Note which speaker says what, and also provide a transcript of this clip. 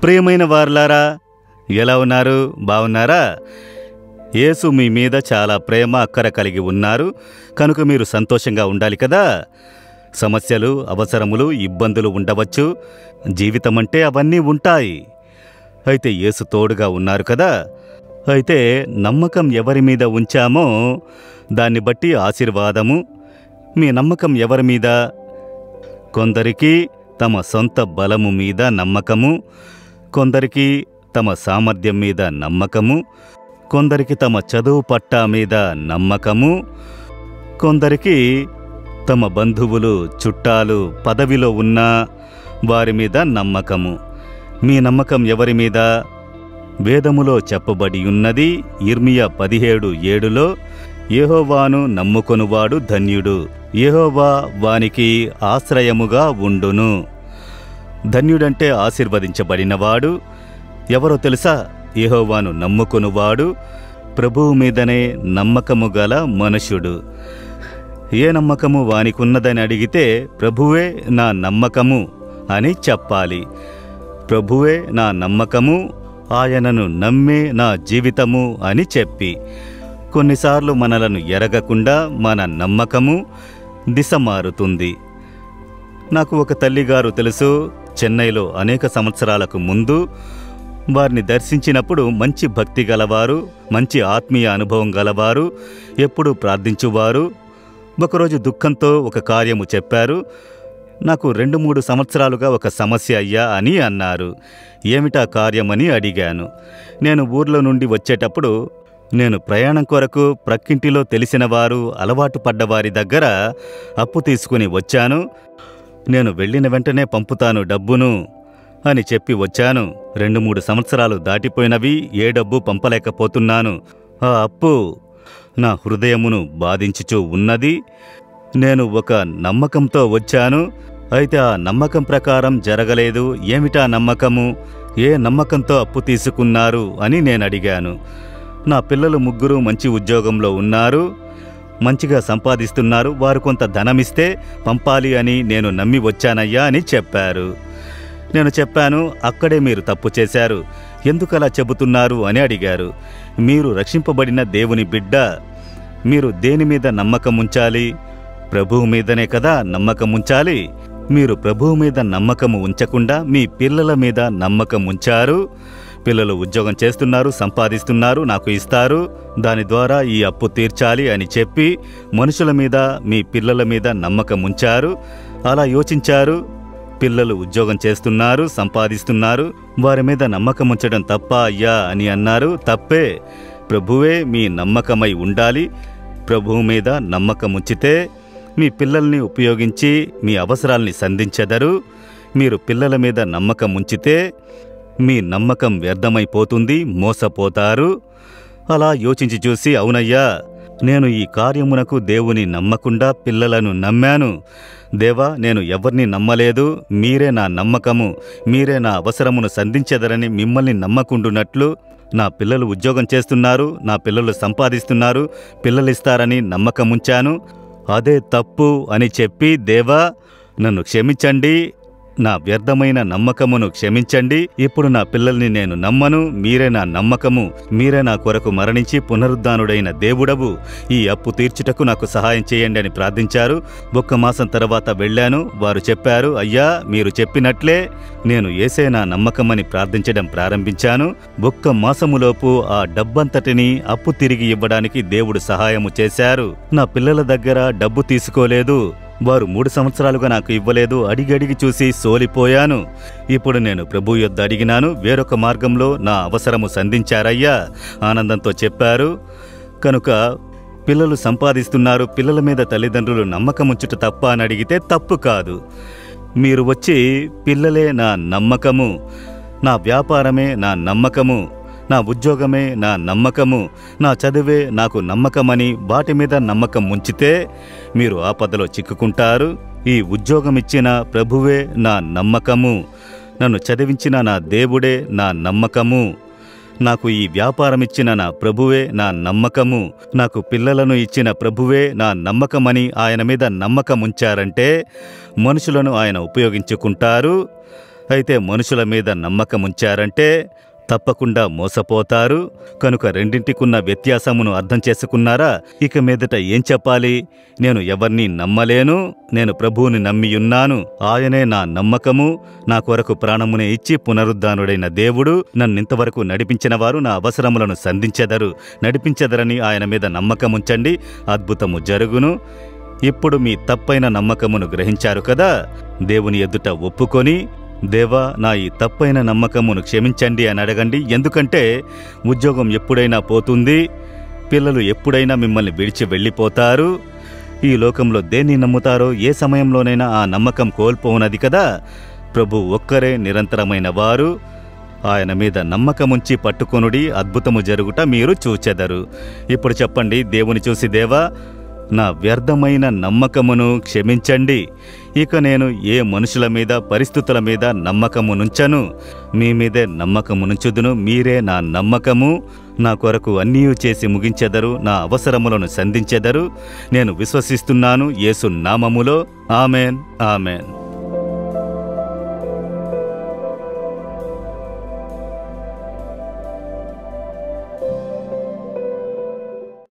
Speaker 1: ప్రియమైన వారలారా, ఎలా ఉన్నారు? బాగున్నారా? యేసు మీ మీద చాలా ప్రేమ అక్కర కలిగి ఉన్నారు కనుక మీరు సంతోషంగా ఉండాలి కదా. సమస్యలు, అవసరములు, ఇబ్బందులు ఉండవచ్చు. జీవితమంటే అవన్నీ ఉంటాయి. అయితే యేసు తోడుగా ఉన్నారు కదా. అయితే నమ్మకం ఎవరి మీద ఉంచామో దాన్ని బట్టి ఆశీర్వాదము. మీ నమ్మకం ఎవరి మీద? కొందరికి తమ సొంత బలము మీద నమ్మకము, కొందరికి తమ సామర్థ్యం మీద నమ్మకము, కొందరికి తమ చదువు పట్టా మీద నమ్మకము, కొందరికి తమ బంధువులు, చుట్టాలు, పదవిలో ఉన్న వారి మీద నమ్మకము. మీ నమ్మకం ఎవరి మీద? వేదములో చెప్పబడి ఉన్నది ఇర్మియా 17:7లో, యెహోవాను నమ్ముకొనువాడు ధన్యుడు, యెహోవా వానికి ఆశ్రయముగా ఉండును. ధన్యుడంటే ఆశీర్వదించబడినవాడు. ఎవరో తెలుసా? యెహోవాను నమ్ముకొనువాడు, ప్రభువు మీదనే నమ్మకము గల మనుష్యుడు. ఏ నమ్మకము వానికున్నదని అడిగితే ప్రభువే నా నమ్మకము అని చెప్పాలి. ప్రభువే నా నమ్మకము, ఆయనను నమ్మే నా జీవితము అని చెప్పి. కొన్నిసార్లు మనలను ఎరగకుండా మన నమ్మకము దిశ మారుతుంది. నాకు ఒక తల్లిగారు తెలుసు. చెన్నైలో అనేక సంవత్సరాలకు ముందు వారిని దర్శించినప్పుడు మంచి భక్తి గలవారు, మంచి ఆత్మీయ అనుభవం గలవారు, ఎప్పుడూ ప్రార్థించువారు. ఒకరోజు దుఃఖంతో ఒక కార్యము చెప్పారు. నాకు 2-3 సంవత్సరాలుగా ఒక సమస్య అయ్యా అని అన్నారు. ఏమిటా కార్యమని అడిగాను. నేను ఊర్లో నుండి వచ్చేటప్పుడు నేను ప్రయాణం కొరకు ప్రక్కింటిలో తెలిసినవారు, అలవాటు పడ్డవారి దగ్గర అప్పు తీసుకుని వచ్చాను. నేను వెళ్ళిన వెంటనే పంపుతాను డబ్బును అని చెప్పి వచ్చాను. 2-3 సంవత్సరాలు దాటిపోయినవి, ఏ డబ్బు పంపలేకపోతున్నాను. ఆ అప్పు నా హృదయమును బాధించుచూ ఉన్నది. నేను ఒక నమ్మకంతో వచ్చాను. అయితే ఆ నమ్మకం ప్రకారం జరగలేదు. ఏమిటా నమ్మకము? ఏ నమ్మకంతో అప్పు తీసుకున్నారు అని నేను అడిగాను. నా పిల్లలు 3 మంచి ఉద్యోగంలో ఉన్నారు, మంచిగా సంపాదిస్తున్నారు. వారు కొంత ధనమిస్తే పంపాలి అని నేను నమ్మి వచ్చానయ్యా అని చెప్పారు. నేను చెప్పాను, అక్కడే మీరు తప్పు చేశారు. ఎందుకలా చెబుతున్నారు అని అడిగారు. మీరు రక్షింపబడిన దేవుని బిడ్డ. మీరు దేని మీద నమ్మకం ఉంచాలి? ప్రభువు మీదనే కదా నమ్మకం ఉంచాలి. మీరు ప్రభువు మీద నమ్మకము ఉంచకుండా మీ పిల్లల మీద నమ్మకం ఉంచారు. పిల్లలు ఉద్యోగం చేస్తున్నారు, సంపాదిస్తున్నారు, నాకు ఇస్తారు, దాని ద్వారా ఈ అప్పు తీర్చాలి అని చెప్పి మనుషుల మీద, మీ పిల్లల మీద నమ్మకం ఉంచారు. అలా యోచించారు. పిల్లలు ఉద్యోగం చేస్తున్నారు, సంపాదిస్తున్నారు, వారి మీద నమ్మకం ఉంచడం తప్ప అయ్యా అని అన్నారు. తప్పే. ప్రభువే మీ నమ్మకమై ఉండాలి. ప్రభువు మీద నమ్మకం ఉంచితే మీ పిల్లల్ని ఉపయోగించి మీ అవసరాల్ని సంధించెదరు. మీరు పిల్లల మీద నమ్మకం ఉంచితే మీ నమ్మకం వ్యర్థమైపోతుంది, మోసపోతారు. అలా యోచించి చూసి, అవునయ్యా, నేను ఈ కార్యమునకు దేవుని నమ్మకుండా పిల్లలను నమ్మాను. దేవా, నేను ఎవరిని నమ్మలేదు. మీరే నా నమ్మకము, మీరే నా అవసరమును సంధించెదరని మిమ్మల్ని నమ్మకుండునట్లు నా పిల్లలు ఉద్యోగం చేస్తున్నారు, నా పిల్లలు సంపాదిస్తున్నారు, పిల్లలిస్తారని నమ్మకముంచాను. అదే తప్పు అని చెప్పి, దేవా నన్ను క్షమించండి, నా వ్యర్థమైన నమ్మకమును క్షమించండి. ఇప్పుడు నా పిల్లల్ని నేను నమ్మను. మీరే నా నమ్మకము, మీరే నా కొరకు మరణించి పునరుద్ధానుడైన దేవుడవు. ఈ అప్పు తీర్చుటకు నాకు సహాయం చేయండి అని ప్రార్థించారు. 1 మాసం తర్వాత వెళ్ళాను. వారు చెప్పారు, అయ్యా, మీరు చెప్పినట్లే నేను యేసే నా నమ్మకమని ప్రార్థించడం ప్రారంభించాను. 1 మాసములోపు ఆ డబ్బంతటిని అప్పు తిరిగి ఇవ్వడానికి దేవుడు సహాయము చేశారు. నా పిల్లల దగ్గర డబ్బు తీసుకోలేదు. వారు 3 సంవత్సరాలుగా నాకు ఇవ్వలేదు. అడిగి చూసి సోలిపోయాను. ఇప్పుడు నేను ప్రభు యొద్ద అడిగినాను. వేరొక మార్గంలో నా అవసరము సంధించారయ్యా ఆనందంతో చెప్పారు. కనుక పిల్లలు సంపాదిస్తున్నారు, పిల్లల మీద తల్లిదండ్రులు నమ్మకముంచుట తప్ప అని అడిగితే తప్పు కాదు. మీరు వచ్చి పిల్లలే నా నమ్మకము, నా వ్యాపారమే నా నమ్మకము, నా ఉద్యోగమే నా నమ్మకము, నా చదువే నాకు నమ్మకమని వాటి మీద నమ్మకం ఉంచితే మీరు ఆపదలో చిక్కుకుంటారు. ఈ ఉద్యోగమిచ్చిన ప్రభువే నా నమ్మకము, నన్ను చదివించిన నా దేవుడే నా నమ్మకము, నాకు ఈ వ్యాపారం ఇచ్చిన నా ప్రభువే నా నమ్మకము, నాకు పిల్లలను ఇచ్చిన ప్రభువే నా నమ్మకమని ఆయన మీద నమ్మకముంచారంటే మనుషులను ఆయన ఉపయోగించుకుంటారు. అయితే మనుషుల మీద నమ్మకముంచారంటే తప్పకుండా మోసపోతారు. కనుక రెండింటికున్న వ్యత్యాసమును అర్థం చేసుకున్నారా? ఇక మీదట ఏం చెప్పాలి? నేను ఎవర్నీ నమ్మలేను, నేను ప్రభువుని నమ్మియున్నాను, ఆయనే నా నమ్మకము, నా కొరకు ప్రాణమునే ఇచ్చి పునరుద్ధానుడైన దేవుడు, నన్నింతవరకు నడిపించిన వారు నా అవసరములను నడిపించెదరని ఆయన మీద నమ్మకముంచండి, అద్భుతము జరుగును. ఇప్పుడు మీ తప్పైన నమ్మకమును గ్రహించారు కదా? దేవుని ఎదుట ఒప్పుకొని, దేవా, నా ఈ తప్పైన నమ్మకమును క్షమించండి అని అడగండి. ఎందుకంటే ఉద్యోగం ఎప్పుడైనా పోతుంది, పిల్లలు ఎప్పుడైనా మిమ్మల్ని విడిచి వెళ్ళిపోతారు. ఈ లోకంలో దేన్ని నమ్ముతారో ఏ సమయంలోనైనా ఆ నమ్మకం కోల్పోవునది కదా. ప్రభు ఒక్కరే నిరంతరమైన వారు. ఆయన మీద నమ్మకముంచి పట్టుకొనుడి, అద్భుతము జరుగుట మీరు చూచెదరు. ఇప్పుడు చెప్పండి దేవుని చూసి, దేవా, నా వ్యర్థమైన నమ్మకమును క్షమించండి. ఇక నేను ఏ మనుషుల మీద, పరిస్థితుల మీద నమ్మకమునుంచను. మీ మీదే నమ్మకమునుంచుదును. మీరే నా నమ్మకము. నా కొరకు అన్నీ చేసి ముగించెదరు, నా అవసరములను సంధించెదరు. నేను విశ్వసిస్తున్నాను యేసు నామములో. Amen, amen.